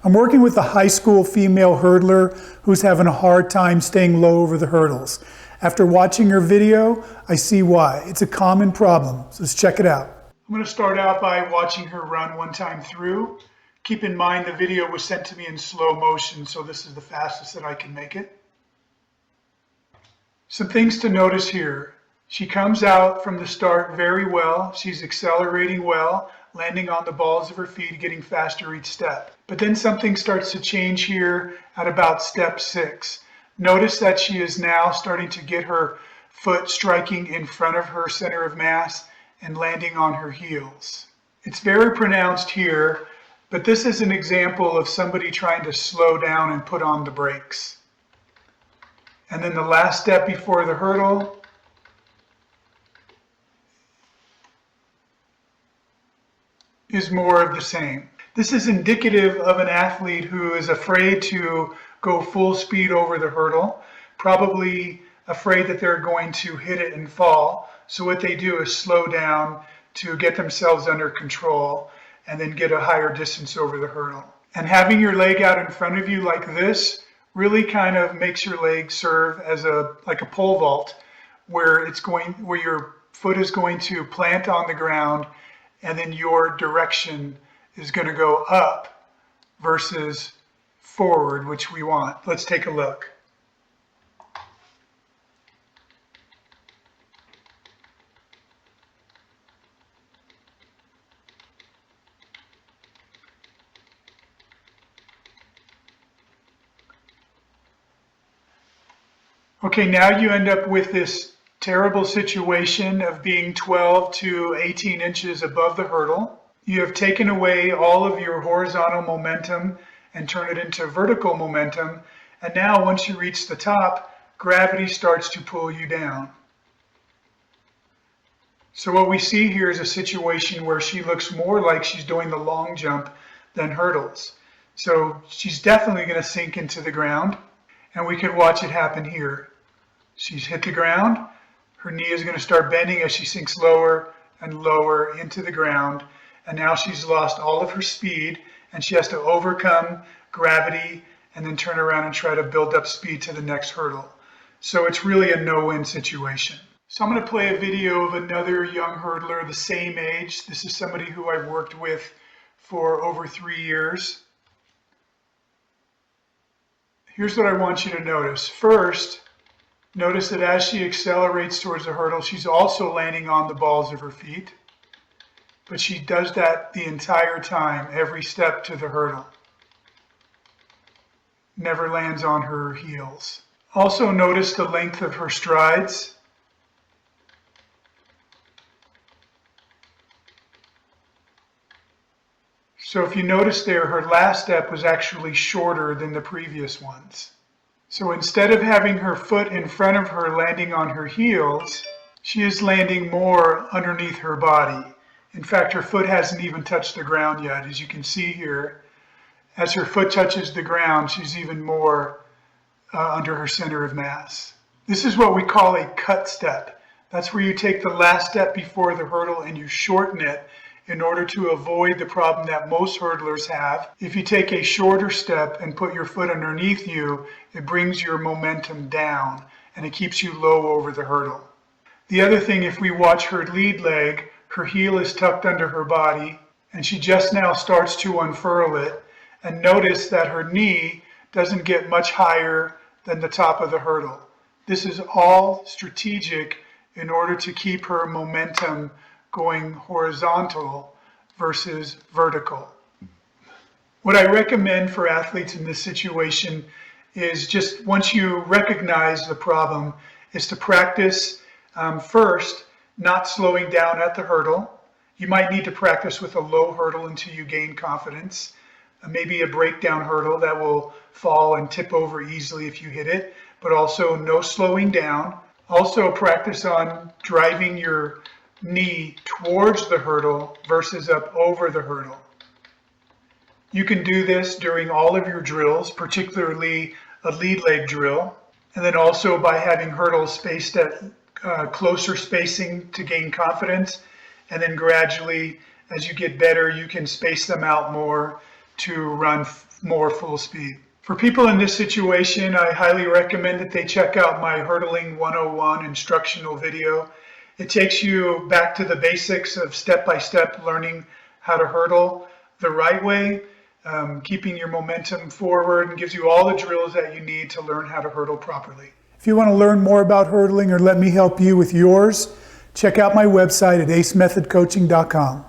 I'm working with a high school female hurdler who's having a hard time staying low over the hurdles. After watching her video, I see why. It's a common problem, so let's check it out. I'm going to start out by watching her run one time through. Keep in mind the video was sent to me in slow motion, so this is the fastest that I can make it. Some things to notice here. She comes out from the start very well. She's accelerating well, landing on the balls of her feet, getting faster each step. But then something starts to change here at about step 6. Notice that she is now starting to get her foot striking in front of her center of mass and landing on her heels. It's very pronounced here, but this is an example of somebody trying to slow down and put on the brakes. And then the last step before the hurdle, is more of the same. This is indicative of an athlete who is afraid to go full speed over the hurdle, probably afraid that they're going to hit it and fall. So what they do is slow down to get themselves under control and then get a higher distance over the hurdle. And having your leg out in front of you like this really kind of makes your leg serve as like a pole vault where your foot is going to plant on the ground and then your direction is going to go up versus forward, which we want. Let's take a look. Okay, now you end up with this terrible situation of being 12 to 18 inches above the hurdle. You have taken away all of your horizontal momentum and turn it into vertical momentum. And now once you reach the top, gravity starts to pull you down. So what we see here is a situation where she looks more like she's doing the long jump than hurdles. So she's definitely going to sink into the ground, and we can watch it happen here. She's hit the ground. Her knee is going to start bending as she sinks lower and lower into the ground. And now she's lost all of her speed and she has to overcome gravity and then turn around and try to build up speed to the next hurdle. So it's really a no-win situation. So I'm going to play a video of another young hurdler the same age. This is somebody who I've worked with for over 3 years. Here's what I want you to notice. First, notice that as she accelerates towards the hurdle, she's also landing on the balls of her feet. But she does that the entire time, every step to the hurdle. Never lands on her heels. Also notice the length of her strides. So if you notice there, her last step was actually shorter than the previous ones. So instead of having her foot in front of her landing on her heels, she is landing more underneath her body. In fact, her foot hasn't even touched the ground yet. As you can see here, as her foot touches the ground, she's even more under her center of mass. This is what we call a cut step. That's where you take the last step before the hurdle and you shorten it in order to avoid the problem that most hurdlers have. If you take a shorter step and put your foot underneath you, it brings your momentum down and it keeps you low over the hurdle. The other thing, if we watch her lead leg, her heel is tucked under her body and she just now starts to unfurl it. And notice that her knee doesn't get much higher than the top of the hurdle. This is all strategic in order to keep her momentum going horizontal versus vertical. What I recommend for athletes in this situation is just once you recognize the problem is to practice first not slowing down at the hurdle. You might need to practice with a low hurdle until you gain confidence. Maybe a breakdown hurdle that will fall and tip over easily if you hit it, but also no slowing down. Also practice on driving your knee towards the hurdle versus up over the hurdle. You can do this during all of your drills, particularly a lead leg drill, and then also by having hurdles spaced at closer spacing to gain confidence, and then gradually as you get better you can space them out more to run more full speed. For people in this situation, I highly recommend that they check out my Hurdling 101 instructional video. It takes you back to the basics of step-by-step learning how to hurdle the right way, keeping your momentum forward, and gives you all the drills that you need to learn how to hurdle properly. If you want to learn more about hurdling or let me help you with yours, check out my website at acemethodcoaching.com.